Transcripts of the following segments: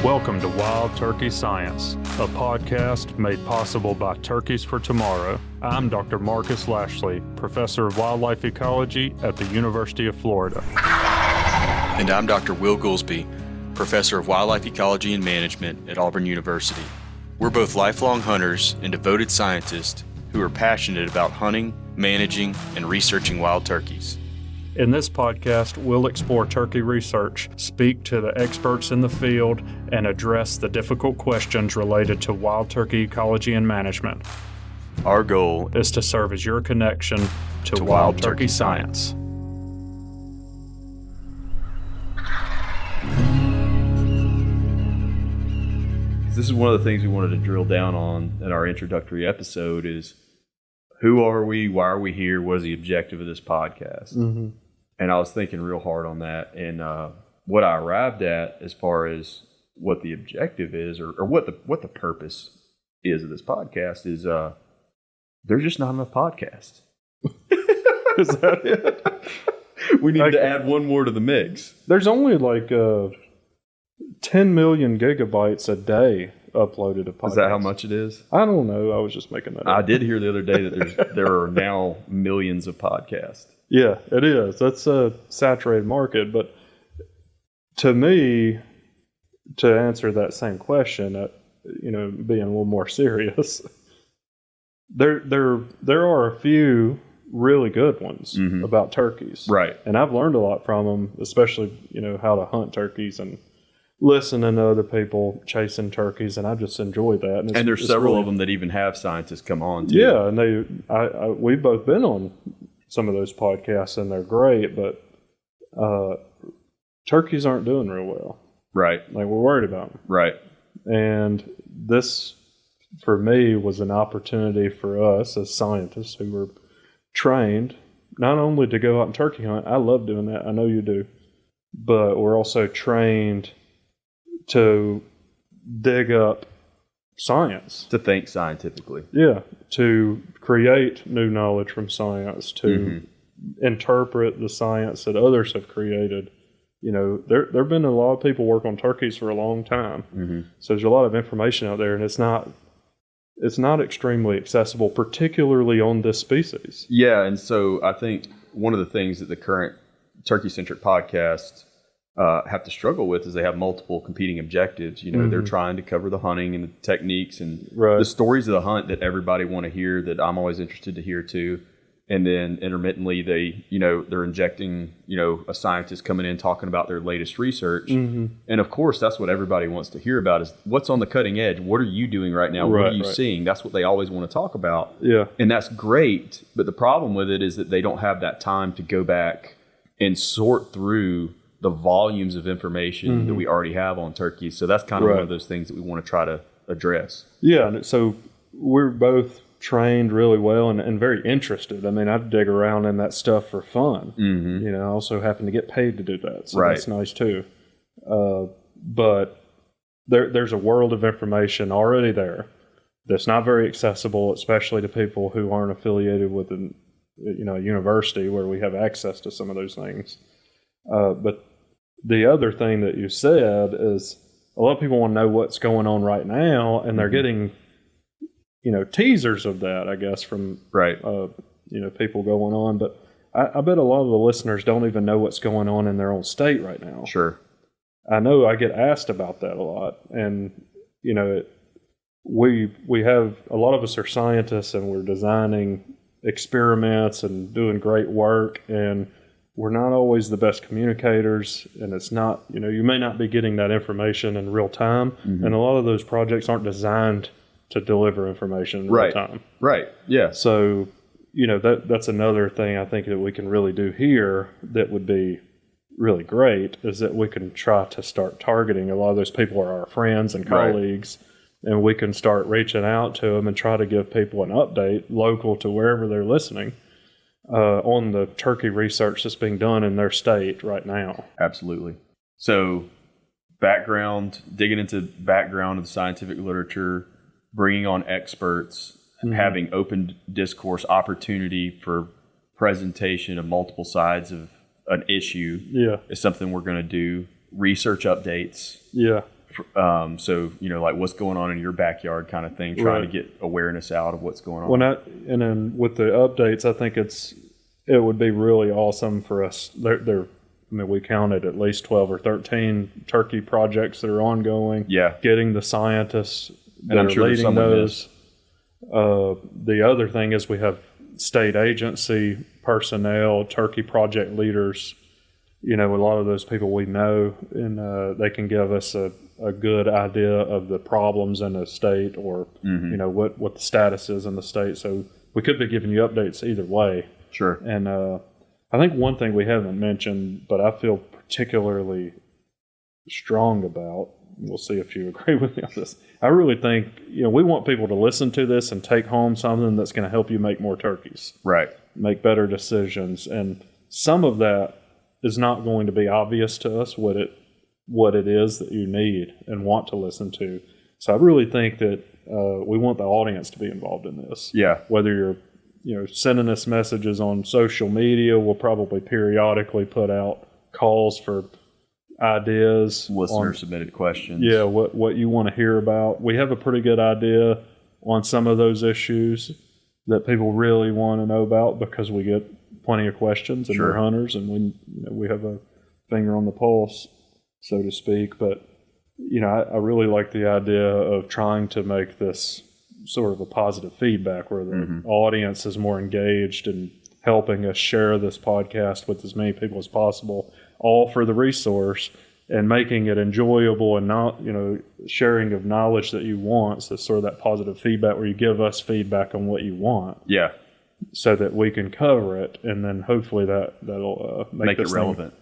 Welcome to Wild Turkey Science, a podcast made possible by Turkeys for Tomorrow. I'm Dr. Marcus Lashley, Professor of Wildlife Ecology at the University of Florida. And I'm Dr. Will Goolsby, Professor of Wildlife Ecology and Management at Auburn University. We're both lifelong hunters and devoted scientists who are passionate about hunting, managing, and researching wild turkeys. In this podcast, we'll explore turkey research, speak to the experts in the field, and address the difficult questions related to wild turkey ecology and management. Our goal is to serve as your connection to wild turkey science. This is one of the things we wanted to drill down on in our introductory episode is who are we, why are we here, what is the objective of this podcast? Mm-hmm. And I was thinking real hard on that, and what I arrived at as far as what the objective is or what the purpose is of this podcast is there's just not enough podcasts. Is that it? We need to add one more to the mix. There's only like 10 million gigabytes a day uploaded to podcasts. Is that how much it is? I don't know. I was just making that up. I did hear the other day that there are now millions of podcasts. Yeah, it is. That's a saturated market. But to me, to answer that same question, being a little more serious, there are a few really good ones about turkeys. Right. And I've learned a lot from them, especially, how to hunt turkeys and listening to other people chasing turkeys, and I just enjoy that. And there's several of them that even have scientists come on too. Yeah, and we've both been on some of those podcasts, and they're great, but turkeys aren't doing real well. Right. Like, we're worried about them. Right. And this, for me, was an opportunity for us as scientists who were trained not only to go out and turkey hunt. I love doing that. I know you do. But we're also trained to dig up science. To think scientifically. Yeah. To create new knowledge from science, to interpret the science that others have created. There have been a lot of people work on turkeys for a long time. Mm-hmm. So there's a lot of information out there, and it's not extremely accessible, particularly on this species. Yeah, and so I think one of the things that the current turkey-centric podcasts have to struggle with is they have multiple competing objectives. They're trying to cover the hunting and the techniques and the stories of the hunt that everybody want to hear, that I'm always interested to hear too. And then intermittently they're injecting, a scientist coming in talking about their latest research. Mm-hmm. And of course, that's what everybody wants to hear about is what's on the cutting edge. What are you doing right now? What are you seeing? That's what they always want to talk about. Yeah. And that's great. But the problem with it is that they don't have that time to go back and sort through the volumes of information that we already have on turkeys. So that's kind of one of those things that we want to try to address. Yeah. And so we're both trained really well and very interested. I mean, I dig around in that stuff for fun. Mm-hmm. I also happen to get paid to do that. So that's nice too. But there's a world of information already there that's not very accessible, especially to people who aren't affiliated with a university where we have access to some of those things. But the other thing that you said is a lot of people want to know what's going on right now, and they're getting, teasers of that, I guess, from people going on. But I bet a lot of the listeners don't even know what's going on in their own state right now. Sure. I know I get asked about that a lot, and we have, a lot of us are scientists, and we're designing experiments and doing great work, and we're not always the best communicators, and it's not, you may not be getting that information in real time, and a lot of those projects aren't designed to deliver information in real time. Right, yeah. So, that's another thing I think that we can really do here that would be really great, is that we can try to start targeting. A lot of those people are our friends and colleagues, and we can start reaching out to them and try to give people an update local to wherever they're listening on the turkey research that's being done in their state right now. Absolutely. So digging into background of the scientific literature, bringing on experts, having open discourse, opportunity for presentation of multiple sides of an issue is something we're going to do. Research updates So, like what's going on in your backyard kind of thing, trying to get awareness out of what's going on. And then with the updates, I think it would be really awesome for us. We counted at least 12 or 13 turkey projects that are ongoing. Yeah. Getting the scientists that I'm are sure leading those. The other thing is we have state agency personnel, turkey project leaders, a lot of those people we know, and they can give us a good idea of the problems in the state or, what the status is in the state. So we could be giving you updates either way. Sure. And I think one thing we haven't mentioned, but I feel particularly strong about, we'll see if you agree with me on this. I really think, we want people to listen to this and take home something that's going to help you make more turkeys. Right. Make better decisions. And some of that is not going to be obvious to us what it is that you need and want to listen to. So I really think that we want the audience to be involved in this. Yeah. Whether you're sending us messages on social media, we'll probably periodically put out calls for ideas. Listener submitted questions. Yeah, what you want to hear about. We have a pretty good idea on some of those issues that people really want to know about because we get plenty of questions and we're hunters and we have a finger on the pulse, so to speak. But I really like the idea of trying to make this sort of a positive feedback where the audience is more engaged and helping us share this podcast with as many people as possible, all for the resource and making it enjoyable and not, sharing of knowledge that you want. So sort of that positive feedback where you give us feedback on what you want. Yeah. So that we can cover it, and then hopefully that'll make it relevant.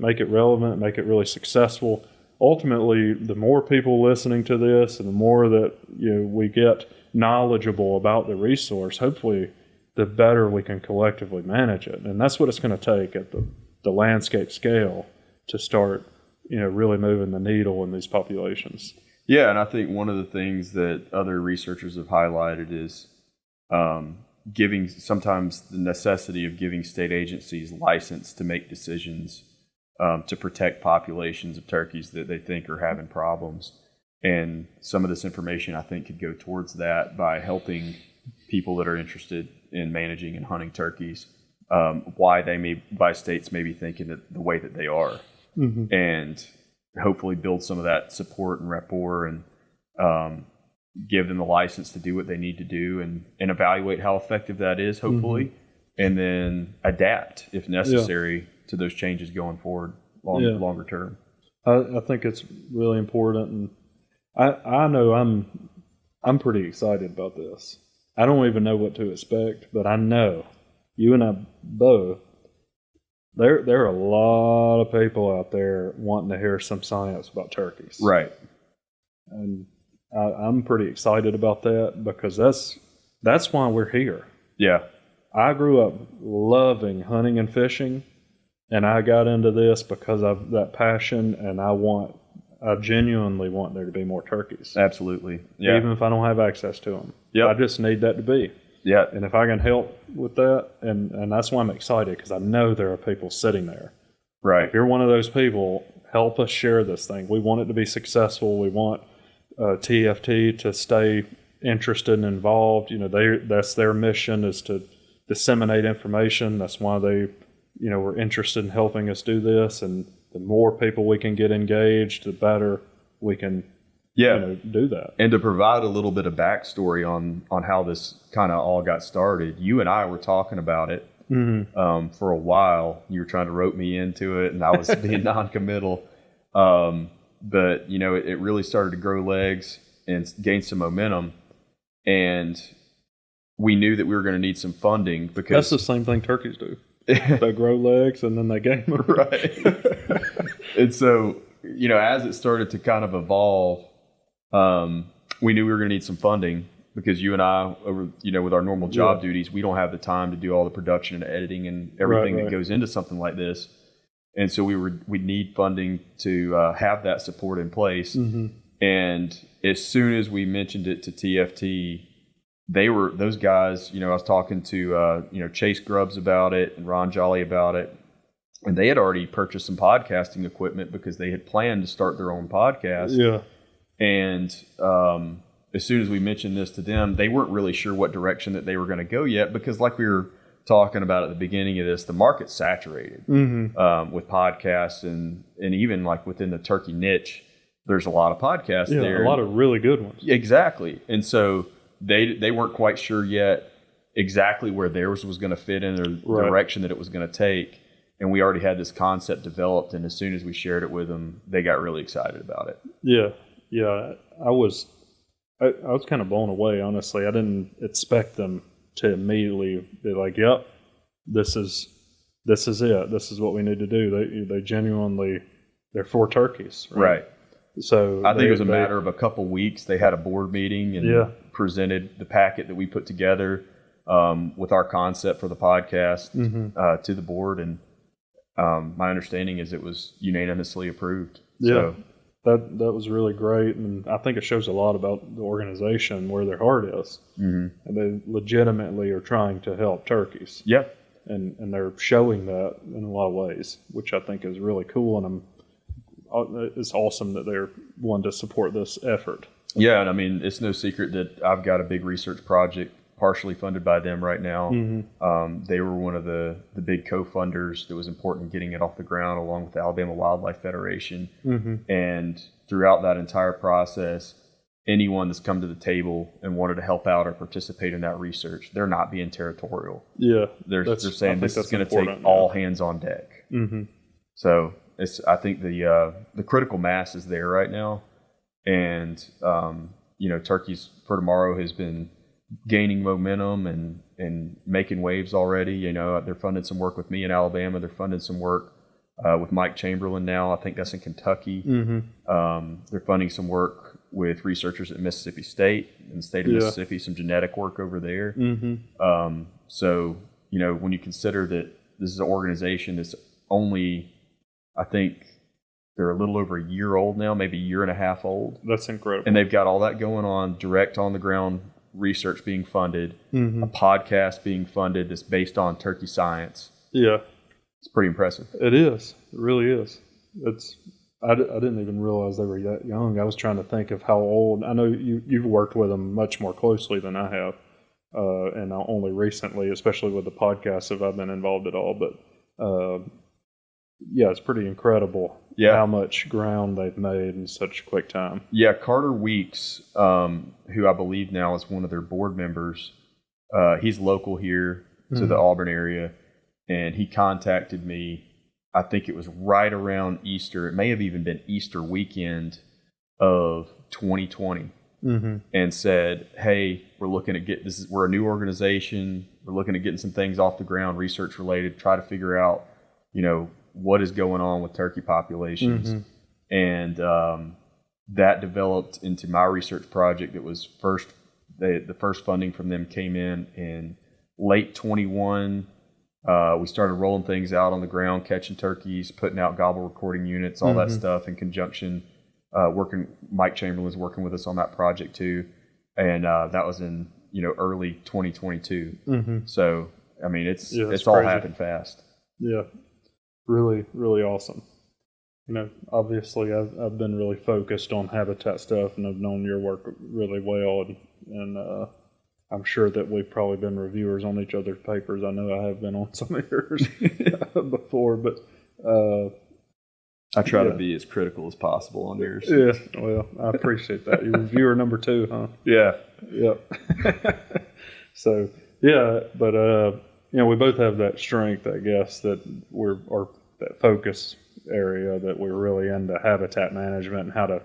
Make it relevant, make it really successful. Ultimately, the more people listening to this and the more that we get knowledgeable about the resource, hopefully the better we can collectively manage it. And that's what it's going to take at the landscape scale to start, really moving the needle in these populations. Yeah, and I think one of the things that other researchers have highlighted is giving sometimes the necessity of giving state agencies license to make decisions to protect populations of turkeys that they think are having problems. And some of this information, I think, could go towards that by helping people that are interested in managing and hunting turkeys, why states may be thinking that the way that they are, and hopefully build some of that support and rapport and give them the license to do what they need to do and evaluate how effective that is, hopefully, and then adapt if necessary to those changes going forward longer term. I think it's really important, and I know I'm pretty excited about this. I don't even know what to expect, but I know you and I both. There are a lot of people out there wanting to hear some science about turkeys, right? And I'm pretty excited about that because that's why we're here. Yeah, I grew up loving hunting and fishing, and I got into this because of that passion, and I genuinely want there to be more turkeys. Absolutely. Yeah. Even if I don't have access to them. Yeah. I just need that to be. Yeah. And if I can help with that, and that's why I'm excited, because I know there are people sitting there. Right. If you're one of those people, help us share this thing. We want it to be successful. We want TFT to stay interested and involved. That's their mission, is to disseminate information. That's why they, were interested in helping us do this. And the more people we can get engaged, the better we can do that. And to provide a little bit of backstory on how this kind of all got started, you and I were talking about it for a while. You were trying to rope me into it, and I was being non-committal. But, it really started to grow legs and gain some momentum. And we knew that we were going to need some funding because... That's the same thing turkeys do. They grow legs and then they gain them. Right. And so, as it started to kind of evolve, we knew we were going to need some funding because you and I, with our normal job duties, we don't have the time to do all the production and editing and everything that goes into something like this. And so we need funding to have that support in place. And as soon as we mentioned it to TFT, those guys, I was talking to, Chase Grubbs about it and Ron Jolly about it. and they had already purchased some podcasting equipment because they had planned to start their own podcast. Yeah. And as soon as we mentioned this to them, they weren't really sure what direction that they were going to go yet, because like we were talking about at the beginning of this, the market's saturated with podcasts, and even like within the turkey niche, there's a lot of podcasts there. A lot of really good ones. Exactly. And so they weren't quite sure yet exactly where theirs was going to fit in, or direction that it was going to take. And we already had this concept developed, and as soon as we shared it with them, they got really excited about it. Yeah. Yeah. I was kind of blown away, honestly. I didn't expect them to immediately be like, yep, this is it. This is what we need to do. They genuinely, they're for turkeys. Right. So I think it was a matter of a couple weeks. They had a board meeting and presented the packet that we put together with our concept for the podcast to the board. And my understanding is it was unanimously approved. Yeah. So, that was really great, and I think it shows a lot about the organization, where their heart is. And they legitimately are trying to help turkeys. Yeah. And they're showing that in a lot of ways, which I think is really cool, and it's awesome that they're wanting to support this effort. Yeah, and I mean, it's no secret that I've got a big research project partially funded by them right now. They were one of the big co-funders that was important in getting it off the ground, along with the Alabama Wildlife Federation. And throughout that entire process, anyone that's come to the table and wanted to help out or participate in that research, they're not being territorial. Yeah, they're saying this is going to take all hands on deck. So I think the critical mass is there right now, and Turkeys for Tomorrow has been gaining momentum and making waves already. They're funding some work with me in Alabama. They're funding some work with Mike Chamberlain now. I think that's in Kentucky. They're funding some work with researchers at Mississippi State, in the state of Mississippi, some genetic work over there. So, when you consider that this is an organization that's only, I think they're a little over a year old now, maybe a year and a half old. That's incredible. And they've got all that going on, direct on the ground research being funded, a podcast being funded that's based on turkey science. Yeah. It's pretty impressive. It is. It really is. I didn't even realize they were that young. I was trying to think of how old. I know you've worked with them much more closely than I have, and only recently, especially with the podcast, have I been involved at all. But yeah, it's pretty incredible how much ground they've made in such a quick time. Yeah, Carter Weeks, who I believe now is one of their board members, he's local here to the Auburn area, and he contacted me. I think it was right around Easter. It may have even been Easter weekend of 2020, and said, "Hey, we're looking to we're a new organization. We're looking at getting some things off the ground, research related. Try to figure out, what is going on with turkey populations." And that developed into my research project. That was the first funding from them came in late 21. We started rolling things out on the ground, catching turkeys, putting out gobble recording units, all that stuff in conjunction. Mike Chamberlain's working with us on that project too. And that was in, early 2022. So, I mean, it's all happened fast. Yeah. Really, really awesome. Obviously I've been really focused on habitat stuff, and I've known your work really well, and I'm sure that we've probably been reviewers on each other's papers. I know I have been on some of yours before, but I try to be as critical as possible on yours. Yeah, well, I appreciate that. You're reviewer number 2, huh? Yeah. Yep. So, yeah, but we both have that strength, I guess, that or that focus area that we're really into habitat management and how to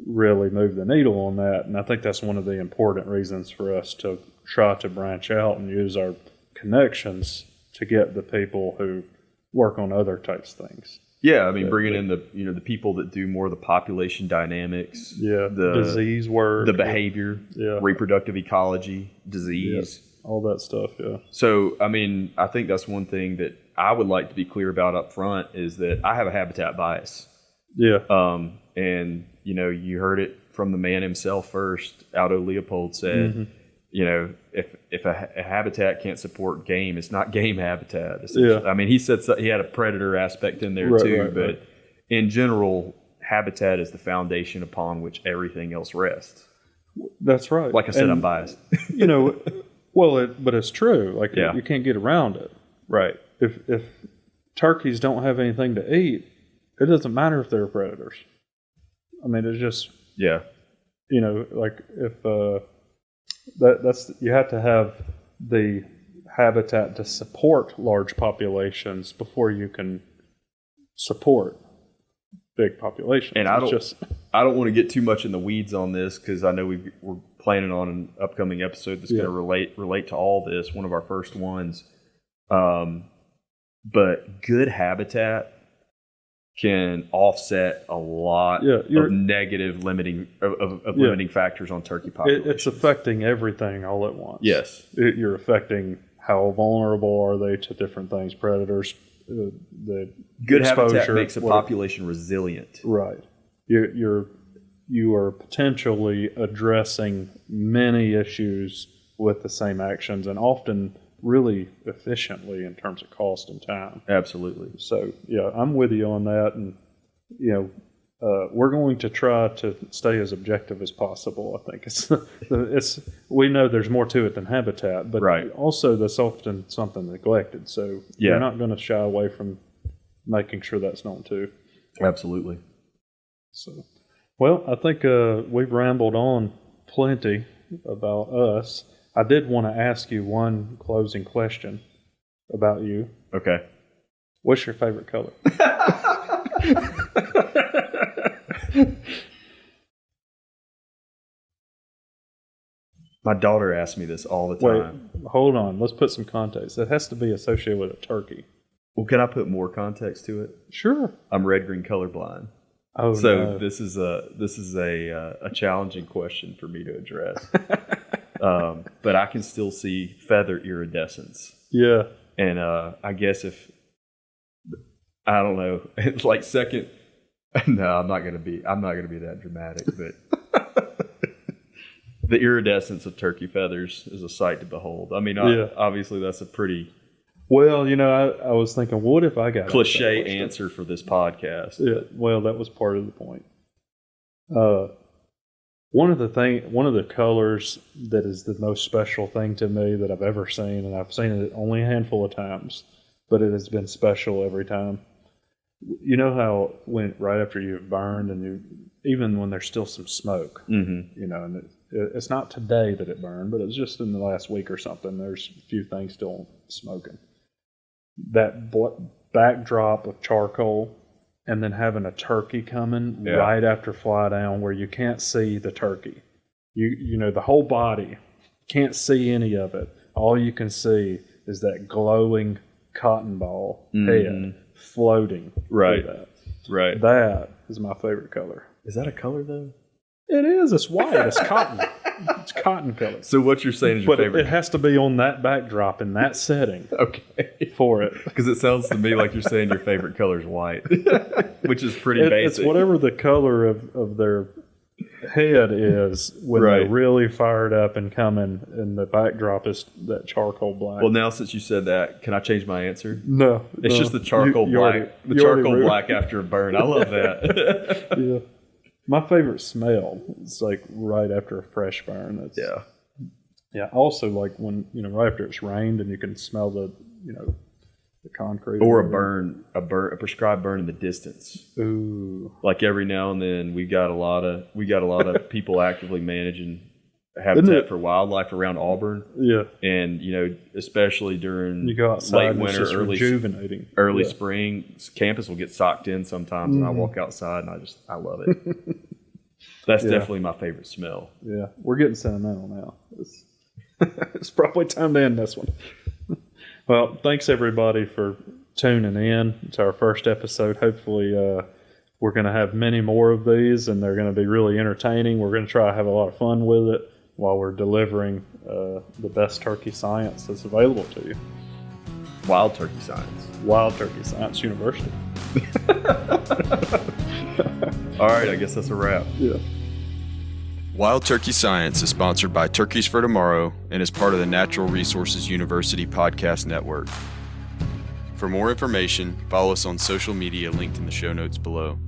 really move the needle on that. And I think that's one of the important reasons for us to try to branch out and use our connections to get the people who work on other types of things. Yeah, I mean, bringing in the people that do more of the population dynamics, the disease work, the behavior, reproductive ecology, disease, all that stuff. Yeah. So, I mean, I think that's one thing that I would like to be clear about up front is that I have a habitat bias. Yeah. And you heard it from the man himself first. Aldo Leopold said, if a habitat can't support game, it's not game habitat. Yeah. I mean, he said he had a predator aspect in there too, but in general, habitat is the foundation upon which everything else rests. That's right. Like I said, I'm biased. But it's true. Like you can't get around it. Right. If turkeys don't have anything to eat, it doesn't matter if they're predators. I mean, it's just like if that's you have to have the habitat to support large populations before you can support big populations. And I don't want to get too much in the weeds on this because I know we're planning on an upcoming episode that's going to relate to all this. One of our first ones, but good habitat can offset a lot of negative limiting factors on turkey populations. It's affecting everything all at once. Yes, you're affecting how vulnerable are they to different things, predators. The good habitat makes a population resilient. Right. You are potentially addressing many issues with the same actions, and often really efficiently in terms of cost and time. Absolutely. So I'm with you on that, and we're going to try to stay as objective as possible. I think we know there's more to it than habitat, but also that's often something neglected. So you're not going to shy away from making sure that's known too. Absolutely. So, well, I think we've rambled on plenty about us. I did want to ask you one closing question about you. Okay. What's your favorite color? My daughter asks me this all the time. Wait, hold on. Let's put some context. It has to be associated with a turkey. Well, can I put more context to it? Sure. I'm red-green colorblind. Oh, so no. This is a challenging question for me to address. But I can still see feather iridescence. Yeah. And I guess I don't know, it's like second. No, I'm not gonna be that dramatic, but the iridescence of turkey feathers is a sight to behold. I mean, obviously that's a pretty well, I was thinking, what if I got cliche answer for this podcast? Yeah, well, that was part of the point. One of the colors that is the most special thing to me that I've ever seen, and I've seen it only a handful of times, but it has been special every time. You know how right after you've burned, and even when there's still some smoke, and it's not today that it burned, but it was just in the last week or something. There's a few things still smoking. That backdrop of charcoal, and then having a turkey coming right after fly down where you can't see the turkey. The whole body, can't see any of it. All you can see is that glowing cotton ball head floating through that. Right. That is my favorite color. Is that a color though? It is. It's white. It's cotton. It's cotton color. So what you're saying is your favorite. But it has to be on that backdrop in that setting. Okay. For it. Because it sounds to me like you're saying your favorite color is white, which is pretty basic. It's whatever the color of their head is when they're really fired up and coming, and the backdrop is that charcoal black. Well, now since you said that, can I change my answer? No. It's just the charcoal black. The charcoal black after a burn. I love that. Yeah. My favorite smell is like right after a fresh burn. Yeah. Also, like when right after it's rained and you can smell the the concrete or a prescribed burn in the distance. Ooh. Like every now and then, we got a lot of people actively managing habitat for wildlife around Auburn. Yeah. And especially during you go outside, late winter, early spring, campus will get socked in sometimes, and I walk outside and I love it. That's definitely my favorite smell. Yeah, we're getting sentimental now. It's probably time to end this one. Well, thanks everybody for tuning in. It's our first episode. Hopefully, we're going to have many more of these, and they're going to be really entertaining. We're going to try to have a lot of fun with it while we're delivering the best turkey science that's available to you. Wild Turkey Science. Wild Turkey Science University. All right, I guess that's a wrap. Yeah. Wild Turkey Science is sponsored by Turkeys for Tomorrow and is part of the Natural Resources University podcast network. For more information, follow us on social media linked in the show notes below.